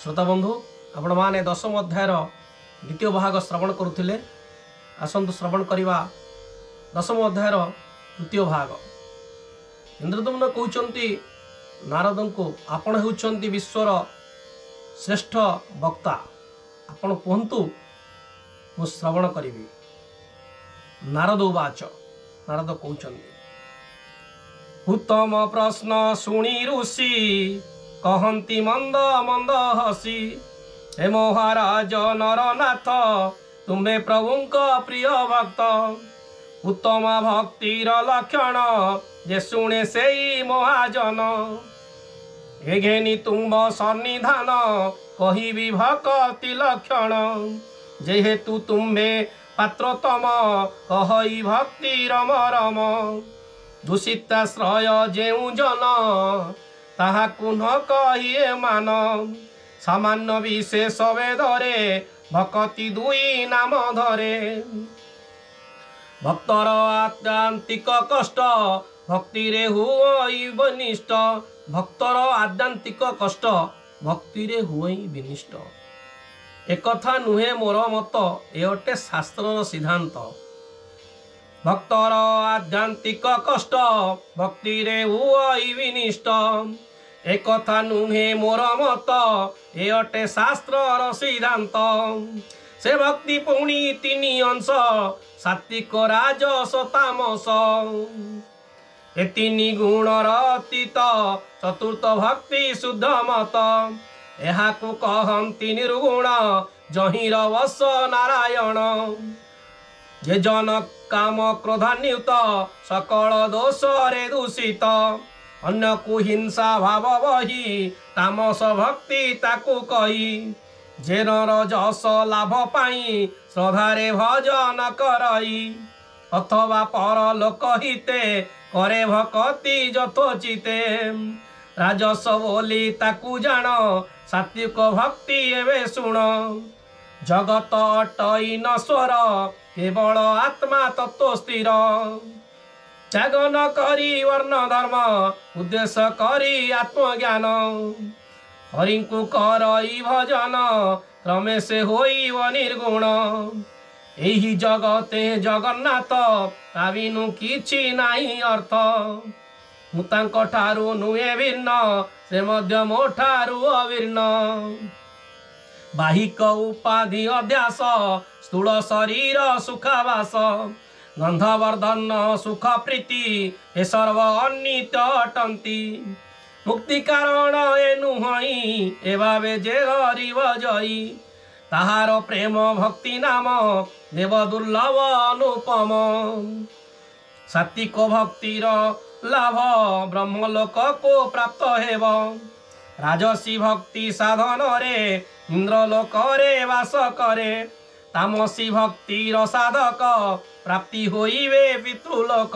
श्रोता बंधु आपण माने दशम अध्यायर द्वितीय भाग श्रवण करुथिले। आसंतु श्रवण करिवा दशम अध्यायर तृतीय भाग। इंद्रदम्न कहउचंती नारदन को आपण हेउचंती विश्वर श्रेष्ठ वक्ता, आपण कहंतु मु श्रवण करिवि। नारद उवाच, नारद कहउचंती उत्तम प्रश्न शुणी ऋषि कहंती मंद मंद हसी, हे महाराज नरनाथ तुम्हें प्रभुंक प्रिय भक्त, उत्तम भक्तिर लक्षण जे शुणे से महाजन, हे घेनी तुम सन्निधान कहि भक्ति लक्षण, जेहेतु तुम्हें पात्रतम कहि भक्ति रम रम, दूषिताश्रय जेउ जन ताहा कुन्ह कहिए मान, सामान्य विशेष वेदरे भक्ति दुई नाम धरे, भक्तर आद्यांतिक कष्ट भक्ति रे हुई विनिष्ट, भक्तर आद्यांतिक कष्ट भक्ति रे हुई विनिष्ट, एकथा नुहे मोर मत ए अटे शास्त्रर सिद्धांत, भक्तर आध्यांतिक कष्ट भक्ति रे हुई विनिष्ट, एकथा नुहे मोर मत ए अटे शास्त्रर सिद्धांत, से भक्ति पुणी तीन अंश सात्विक राजस तामस, ए तीन गुणर अतीत चतुर्थ भक्ति शुद्ध मत, एहाकु कहंती निर्गुण जहिर वश नारायण, जे जन काम क्रोधान्युत सकल दोष रे दूषित, अन्य को हिंसा भाव बही तामस भक्ति ताकु कही, जे नर जस लाभ पाई श्रद्धारे भजन करई, अथवा पर लोक हिते करे भक्ति यथोचिते, राजस बोली ताकु जान सात्विक भक्ति एवे शुण, जगत अटई नश्वर केवल आत्मा तत्व स्थिर, त्याग न करी वर्ण धर्म उद्देश्य करी आत्मज्ञान, हरिंकु करई भजन क्रमे से होइब निर्गुण, एही जगते जगन्नाथ ता बिनु किछि नाही अर्थ, मु तांक ठारु नुहे भिन्न से मध्य मो ठारु अभिन्न, बाहिक उपाधि अध्यास स्थूल शरीर सुखावास, गंधवर्धन सुख प्रीति ए सर्व अनित्य अटंती, मुक्ति कारण ए नुहई ए भावे जे हरिव जई, ताहार प्रेम भक्ति नाम देव दुर्लभ अनुपम, सात्विक भक्तिर लाभ ब्रह्मलोक को प्राप्त हेब, राजसी भक्ति साधन रे इंद्रलोक रे वास करे, तामसी भक्तिर साधक प्राप्ति होइबे पितृलोक,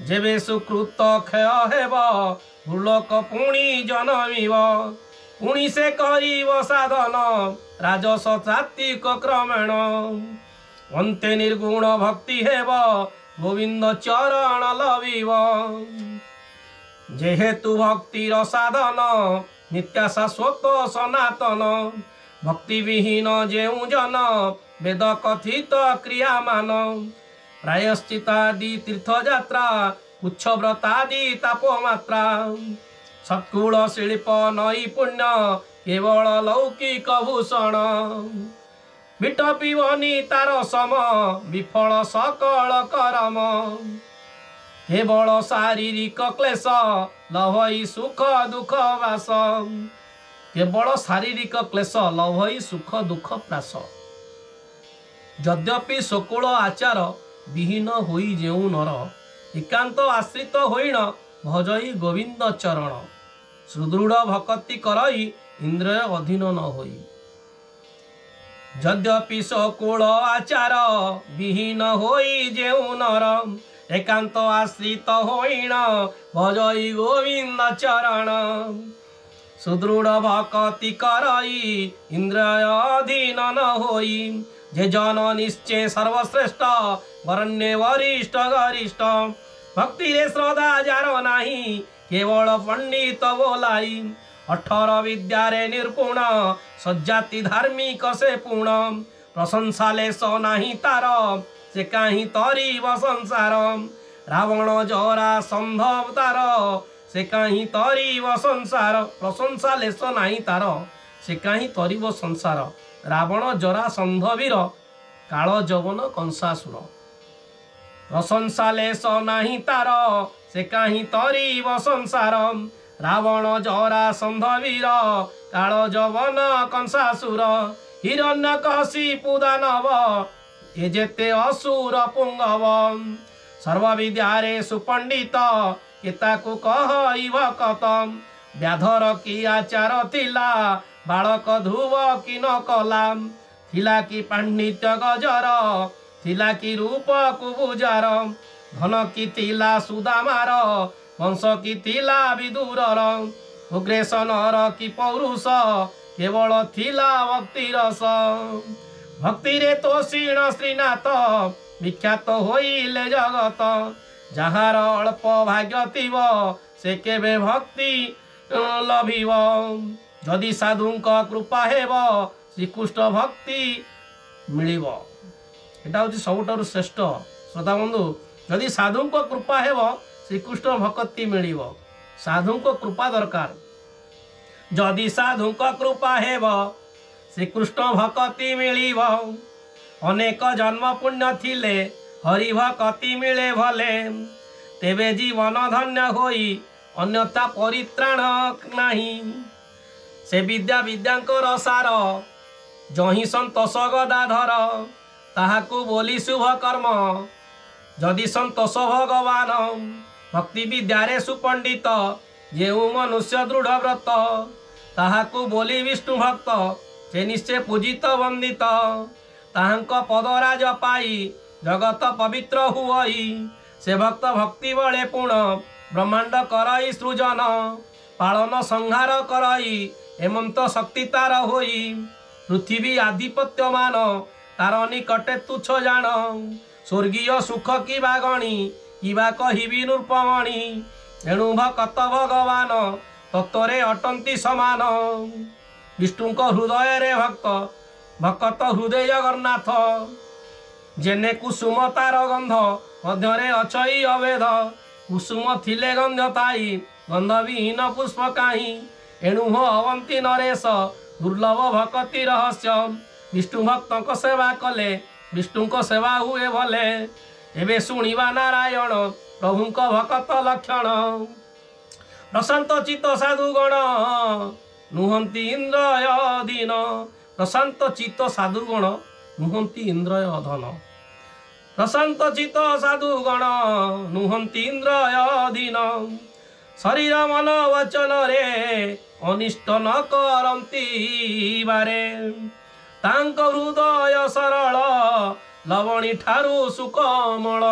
जेबे सुकृत क्षय हेब भूलोक पुणी जनमिब, पुणी से करिब साधन राजस सात्विक क्रमेण, अन्ते निर्गुण भक्ति हेब गोविंद चरण लभिब, जेहेतु भक्तिर साधन नित्य शाश्वत सनातन, भक्ति विहीन जेउ जन वेद कथित क्रियामान, प्रायश्चितादि तीर्थ यात्रा उच्च व्रतादि तापमात्रा, सत्कुल शिल्प नई पुण्य केवल लौकिक भूषण, विटपिबनी तार सम विफल सकल करम, केवल शारीरिक क्लेश लभई सुख दुख वास, केवल शारीरिक क्लेश लभई सुख दुख प्रास, यद्यपि सकूल आचार विहीन होई जेउ नर, एकांत आश्रित होइण भजई गोविंद चरण, सुदृढ़ भक्ति करई इंद्रिय अधीन न होई, यद्यपि सकूल आचार विहीन होई जेउ नर, एकांत आश्रित होइण भजई गोविंद चरण, सुदृढ़ भक्ति करई इंद्रिय अधीन न होई, जे जन निश्चय सर्वश्रेष्ठ वरण्य वरिष्ठ गरिष्ठ, भक्ति रे श्रद्धा जार नाही केवल पंडित बोलाई, अठर विद्यारे निर्पुण सज्जाति धार्मिक से पूर्ण प्रशंसा लेश नाही तार से काहीं तरीब संसार रावण जरा संभव तार से काहीं तरीब संसार प्रशंसा लेश नाही तार से काहीं तरीब संसार रावण जरा संभवीर काल जवन कंसासुर प्रशंसा लेश नाही तार से काहीं तरीब संसार रावण जरा संभवीर काल जवन कंसासुर हिरण्यकशिपु दानव ए जेते असुर पुंगव सर्वविद्यारे सुपंडित केताकु कहइब कतम व्याधर की आचार थिला बालक धुव कि न कलाम थिला कि पांडित्य गजर थिला कि रूप कुबुजार धन कि थिला सुदामार वंश कि थिला विदुरर उग्रेसनर कि पौरुष केवल थिला भक्ति रस भक्ति रे तोषीण श्रीनाथ विख्यात होइले जगत जहार अल्प भाग्य थिब से केबे भक्ति लभिब जदि साधुंक कृपा हेब श्रीकृष्ण भक्ति मिलिब एटा हूँ सबुठारु श्रेष्ठ श्रोता बंधु जदि साधुंक कृपा हेब श्रीकृष्ण भक्ति मिलिब साधुंक कृपा दरकार जदि साधुंक कृपा हेब श्रीकृष्ण भक्ति मिलिब अनेक जन्म पुण्य थिले हरि भक्ति मिले भले तेबे जीवन धन्य होई अन्यथा परित्राण नाही से विद्या विद्यांकर सार जही संतोष गदाधर ताहाकु बोली शुभ कर्म जदि संतोष भगवान भक्ति विद्यारे सुपंडित जेउ मनुष्य दृढ़ व्रत ताहाकु बोली विष्णु भक्त से निश्चय पूजित वंदित ताहांक पदराज पाई जगत पवित्र हुई से भक्त भक्ति बले पूर्ण ब्रह्मांड करई सृजन पालन संहार करई हेमंत शक्ति तार होई पृथ्वी आधिपत्य मान तार निकटे तुच्छ जान स्वर्गीय सुख की बागणी किबा कहिबी नृपमणि एणु भक्त भगवान तत्वरे अटंती समान विष्णुक हृदय रे भक्त भक्त हृदय जगन्नाथ जेने कुसुम तार गंध मध्यरे अचई अवेद कुसुम थिले गंध ताई गंध विहीन पुष्प काहीं एणु हो अवंती नरेश दुर्लभ भक्ति रहस्य विष्णु भक्त सेवा कले विष्णु सेवा हुए भले एबे शुणिबा नारायण प्रभु भक्त लक्षण प्रशांत चित्त साधुगण नुहंती इंद्रय अधीन प्रशांत चित्त साधुगण नुहंती इंद्रय अधन प्रशांत चित्त साधुगण नुहंती इंद्रय अधीन शरीर मन वचन रे अनिष्ट न करंती बारे तांक हृदय सरल लवणी ठारू सुकमल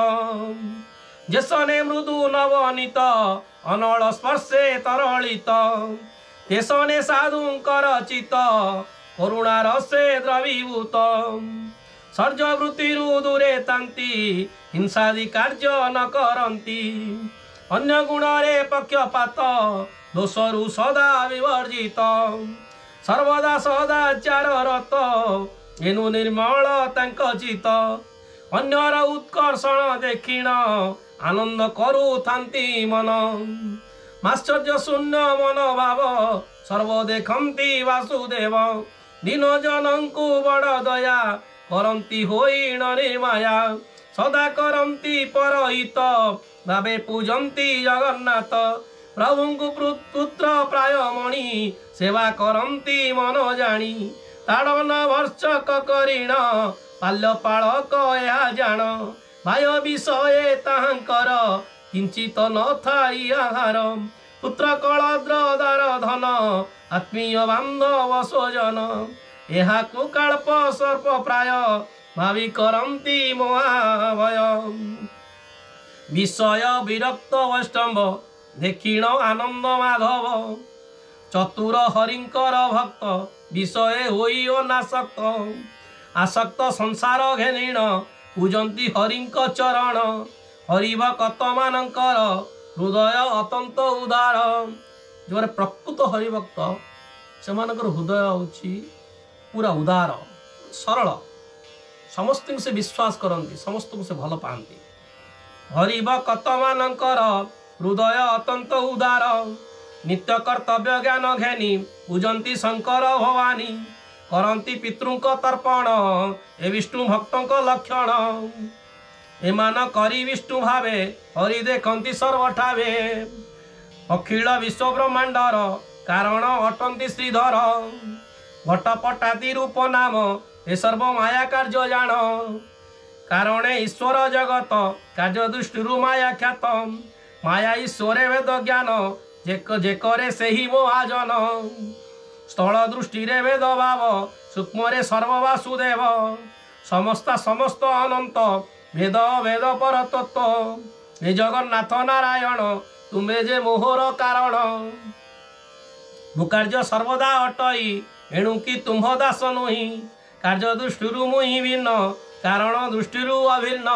जेसने मृदु नवनीत अनल स्पर्शे तरलित तेसने साधुंकर चित करुणा रसे द्रवीभूत सर्ज वृत्तिरु दूरे तांती हिंसादि कार्य न करंती अन्य गुण रे पक्षपात दोषरु सदा विवर्जित सर्वदा सदाचार रत एनु निर्मल तांक चित अन्यर उत्कर्षण देखिण आनंद करू थांती मन माश्चर्य शून्य मन भाव सर्व देखंती वासुदेव दीन जनंकु बड़ दया करंती होइण निर्माया सदा करंती परहित भावे पूजंती जगन्नाथ प्रभुंकु पुत्र प्राय मणि सेवा करंती मन जानी ताड़न वर्षक करीण पाल्य पालक या जान भाय विषये ताहांकर किंचित न थाई आहार पुत्र कलद्रदार धन आत्मीय बांधव स्वजन एहाकु काल्प सर्प प्राय भावी करंती महाभय विषय विरक्त वैष्णव देखिण आनंद माधव चतुर हरिंकर भक्त विषय होई अनासक्त आसक्त संसार घेनिण पूजंती हरिंक चरण हरिभक्त मानंकर हृदय अतंत उदार जो प्रकृत हरिभक्त से हृदय होची पूरा उदार सरल समस्त से विश्वास करती समस्त को से भल पाती हरिभक्त मानकर हृदय अत्यंत उदार नित्य कर्तव्य ज्ञान घेनी पूजंती शंकर भवानी करंती पितृंक तर्पण ए विष्णु भक्तों लक्षण एमान करी विष्णु भावे हरि देखती सर्वठावे अखिल विश्व ब्रह्मांडर कारण अटंती श्रीधर घटपटादी रूप नाम ए सर्व माया कार्य जान कारण ईश्वर जगत कार्य दृष्टि माया ख्यात माया ईश्वरे वेद ज्ञान जे करे से ही महाजन स्थल दृष्टि वेद भाव सूक्ष्म सर्ववासुदेव समस्त समस्त अनंत वेद वेद पर तत्व हे जगन्नाथ नारायण तुम्हें जे मोहर कारण मुकार्य सर्वदा अटई एणु कि तुम्ह दास नुहि कार्य दृष्टि मुहि भिन्न कारण दृष्टि अभिन्न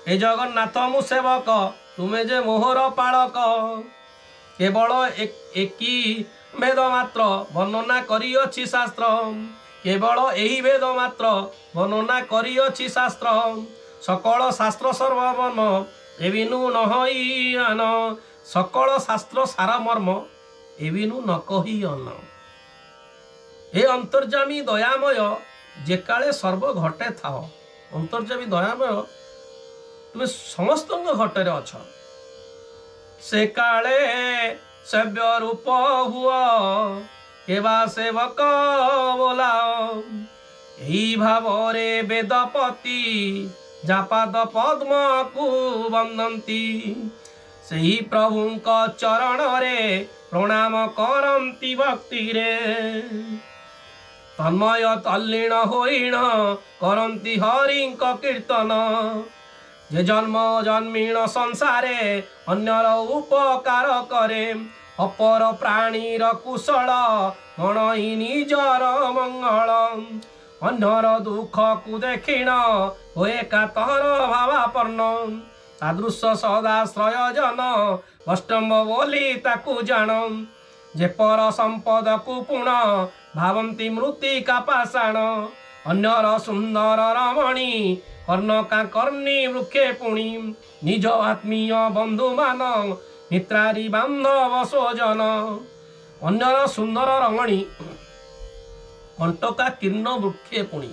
हे जगन्नाथ मु सेवक तुम्हें जे मोहर पालक केवल एकी वेद मात्र वर्णना करिअछि शास्त्र केवल यही वेद मात्र वर्णना करिअछि शास्त्र सकल शास्त्र सर्वमर्म एविनु नहईन सकल शास्त्र सारा मर्म एविनु न कही अन हे अंतर्जामी दयामय जे काले सर्व घटे थाओ अंतर्जामी दयामय तुम समस्त घटे अछ से काले सभ्य रूप हुआ केवा सेवक बोला यही भाव रे वेदपति जापाद पद्म को वंदंती सही प्रभु चरण रे प्रणाम करंती भक्ति रे तन्मय तल्लीन होइण करंती हरि कीर्तन जे जन्म जन्मीण संसारे अन्यर उपकार करे अपर प्राणीर कुशल मणई निजर मंगल अन्यर दुख को देखिण होए कातर भावापन्न तादृश सदाश्रय जन अष्टम्ब बोली ताकू जान जे पर संपद को पुण भावंती मृत्तिका पाषाण अन्यर सुंदर रमणी कर्णका कर्णी वृक्षे पुणी निज आत्मीय बंधु मान मित्रारी बांधव स्वजन अन्यर सुंदर रमणी कंटका कीर्ण वृक्षे पुणी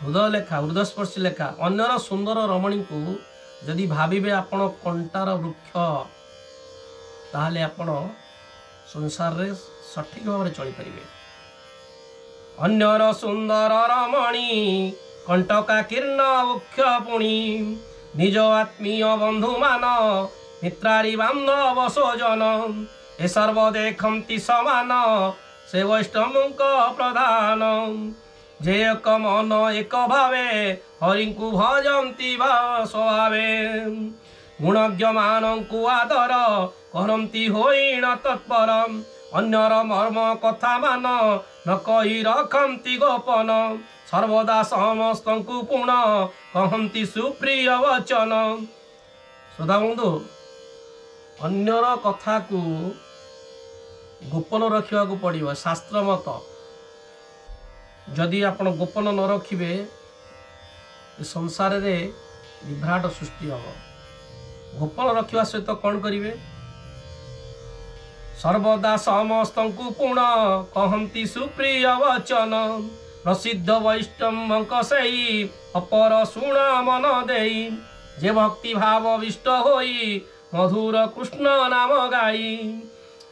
हृदय लेखा हृदयस्पर्शी लेखा अन्यर सुंदर रमणी को यदि भाविबे आपण कंटार वृक्ष ताहले आपण संसार रे सठिक भाव में चली पारिबे अन्यर सुंदर रमणी कंटका कीर्ण वृक्ष पुणी निज आत्मीय बंधु मान मित्रारी बांधव स्वजन ए सर्व देखंती समान से वैष्णवक प्रधान जे एक मन एक भावे हरि को भजंती स्वभावे गुणज्ञ मानू आदर करती होइण तत्पर अन्यर मर्म कथा मान न कही रखती गोपन सर्वदा समस्त को पुण कहती सुप्रिय वचन श्रोता बंधु अन्यर कथा को गोपन रखा पड़ो शास्त्र मत जदि आपण गोपन न रखिबे संसार रे विभ्राट सृष्टि हम गोपन रखा सहित कौन करिवे सर्वदा समस्त को पुण कहती सुप्रिय वचन प्रसिद्ध वैष्णव सही अपर शुण मन देई जे भक्ति भाव विष्ट होई मधुर कृष्ण नाम गाई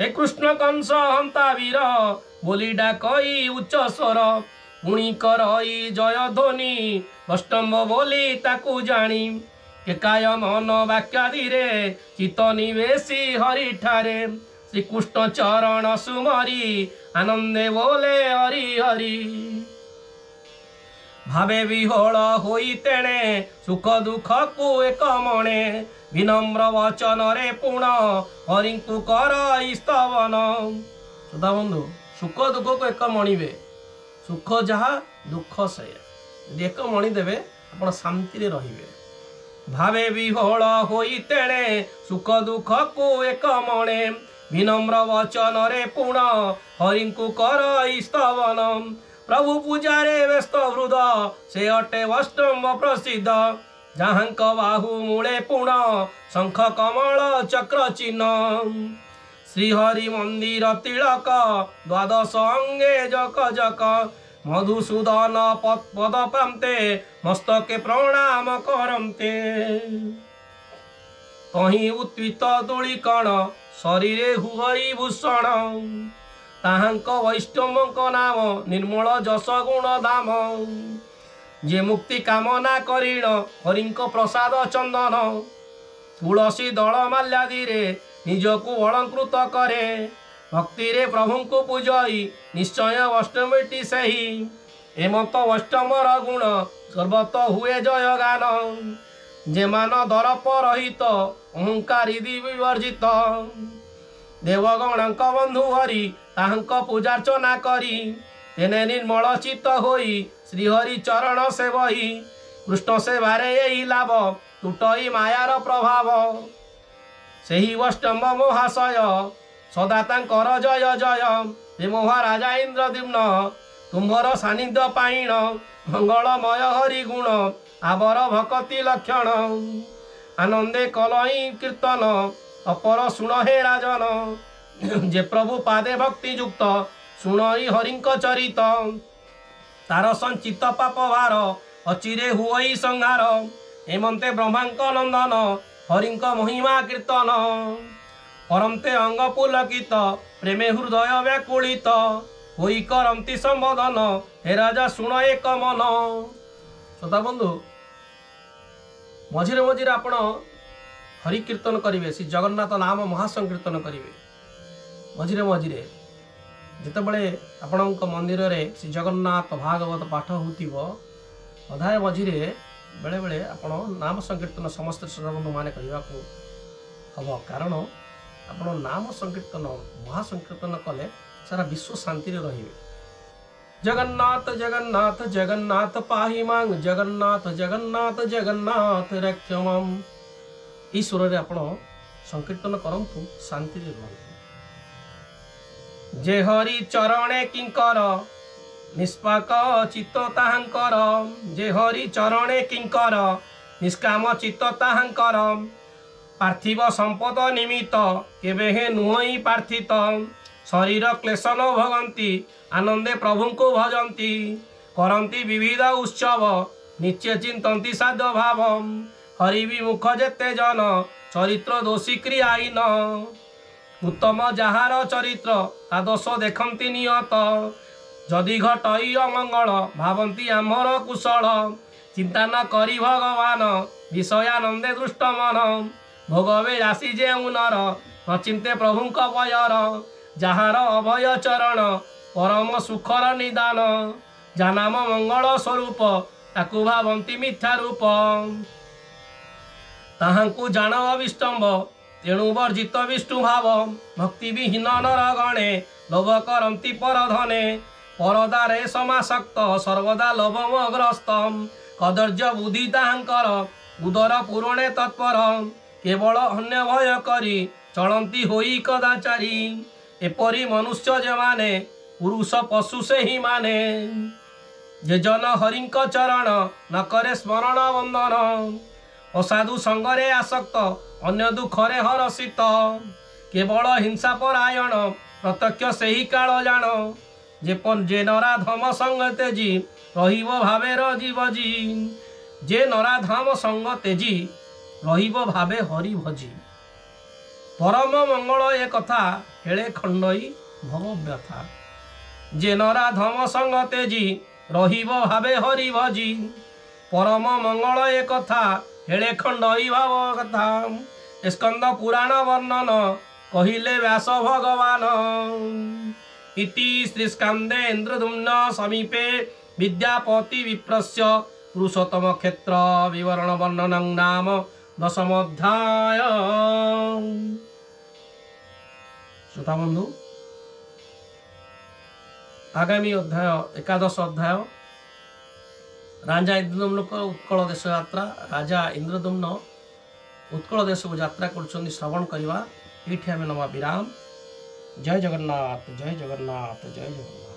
हे कृष्ण कंस हंता वीर बोली डाकई उच्च स्वर पुणी करई जय ध्वनि वैष्णव बोली ताकू जानी एकाय मन वाक्यादि रे चित निवेशी हरि ठारे श्रीकृष्ण चरण सुमरी आनंदे बोले हरि हरि भावे विहोल होई तेणे सुख दुख को एक मणे विनम्र वचन रे पुण हरि को कर स्तवन सुधा बंधु सुख दुख को एक मणिबे सुख जहा दुख से यदि एक मणि देवे आप शांति रे रहिबे भावे विहोल होई तेणे सुख दुख को एक मणे विनम्र वचन रे पुण हरि को कर स्तवन प्रभु पूजारे व्यस्त हृद से अटे वैष्णव प्रसिद्ध जहाँक बाहु मूले पुण शंख कमल चक्र चिन्ह श्रीहरि मंदिर तिलक द्वादश अंगे जक जक मधुसूदन पद पाते मस्तके प्रणाम करते तही उत्थित तुलिकण शरीरे हुई भूषण ताहांक वैष्णवक नाम निर्मल जस गुण धाम जे मुक्ति कामना करीण हरिंक प्रसाद चंदन तुलसी दल माल्यादि निजको अलंकृत करे भक्ति रे प्रभु को पूजई निश्चय वैष्णवटी सही एमत वैष्णवर गुण सर्वत हुए जय गान जे मान दरप रहित अहंकारी विवर्जित देवगणक बंधु हरि ताहंक पूजार्चना करी तेने निर्मल चित्त होई श्रीहरि चरण सेवई कृष्ण सेवारे यही लाभ टूटई मायार प्रभाव सेही वैष्णव महाशय सदा तांकर जय जय हे महाराजा इंद्रद्युम्न तुम्हर सानिध्य पाइण मंगलमय हरि गुण आवर भक्ति लक्षण आनंदे कलई कीर्तन अपर शुण हे राजन जे प्रभु पादे भक्ति युक्त शुणई हरिंक चरित तार संचित पाप भार अचिरे हुई संहार हेमंते ब्रह्मांक नंदन हरिंक महिमा कीर्तन परमते अंग पुलकित प्रेमे हृदय व्याकुलित होई करंती संबोधन हे राजा शुण एक मन श्रोता बंधु मझिरे मझिरे आपण हरि कीर्तन करेंगे श्री जगन्नाथ नाम महासंकीर्तन करेंगे मझिरे मझिरे जितेबले आपण मंदिर रे श्री जगन्नाथ भागवत पाठ होतिबो अधाय मझिरे बेले बेले आपण नाम संकीर्तन समस्त श्रोता बंधु माने करबा को हबो कारण आपण नाम संकीर्तन महासंकीर्तन कले सारा विश्व शांति रे रहिबे जगन्नाथ जगन्नाथ जगन्नाथ पाहि मांग जगन्नाथ जगन्नाथ जगन्नाथ रक्षमम ईश्वर रे आपण संकीर्तन करंतु शांति रे रहंतु जे हरि चरणे किंकर निष्पाक चित्त ताहांकर जे हरि चरणे किंकर निष्काम चित्त ताहांकर पार्थिव संपद निमित्त केबे हे नुहई पार्थित शरीर क्लेश न भोगंती आनंदे प्रभु को भजंती करंती विविध उत्सव नित्य चिंतंती साध भाव हरि विमुख जेते जन चरित्र दोषी क्रियाहीन उत्तम जहार चरित्र ता दोष देखंती नियत जदि घटई अमंगल भावंती आमर कुशल चिंता न करी भगवान विषयानंदे दृष्ट मन भोगवे राशि जे नर न चिंते प्रभुंक भयर जहार अभय चरण परम सुखर निदान जानाम मंगल स्वरूप ताकु भावंती मिथ्या रूप ताहांकु जान अविष्टम्ब तेणु वर्जित विष्णु भाव भक्ति विहीन नर गणे लोभ करंती परधने परदारे समासक्त सर्वदा लोभमग्रस्त कदर्य बुद्धि ताहांकर उदर पूरणे तत्पर केवल अन्य भय करी चलंती होई कदाचारी एपरी मनुष्य जे माने पुरुष पशु से ही माने जे जन हरिंक चरण न करे स्मरण वंदन असाधु संगरे आसक्त अन्य दुखरे हरसित केवल हिंसा परायण प्रत्यक्ष से ही काल जान जे नराधम संग तेजी रहिब भावे जीव जी जे नराधम संग तेजी रहिब भावे हरि भजी परम मंगल ए कथा हेले खंडई भव व्यथा जे नराधम संग तेजी रहिब भावे हरि भजी परम मंगल ए कथा हेले खंडई भाव कथा स्कंद पुराण वर्णन कहिले व्यास भगवान इति श्री स्कंदे इंद्रदुम्न समीपे विद्यापति विप्रस्य पुरुषोत्तम क्षेत्र विवरण वर्णनं नाम 10 अध्याय। श्रोता बंधु आगामी अध्याय 11 अध्याय राजा इंद्रदम्न उत्कल देश यात्रा राजा इंद्रदम्न उत्कल देश को यात्रा कर श्रवण करवा ये आम नवा विराम। जय जगन्नाथ जय जगन्नाथ जय जगन्नाथ।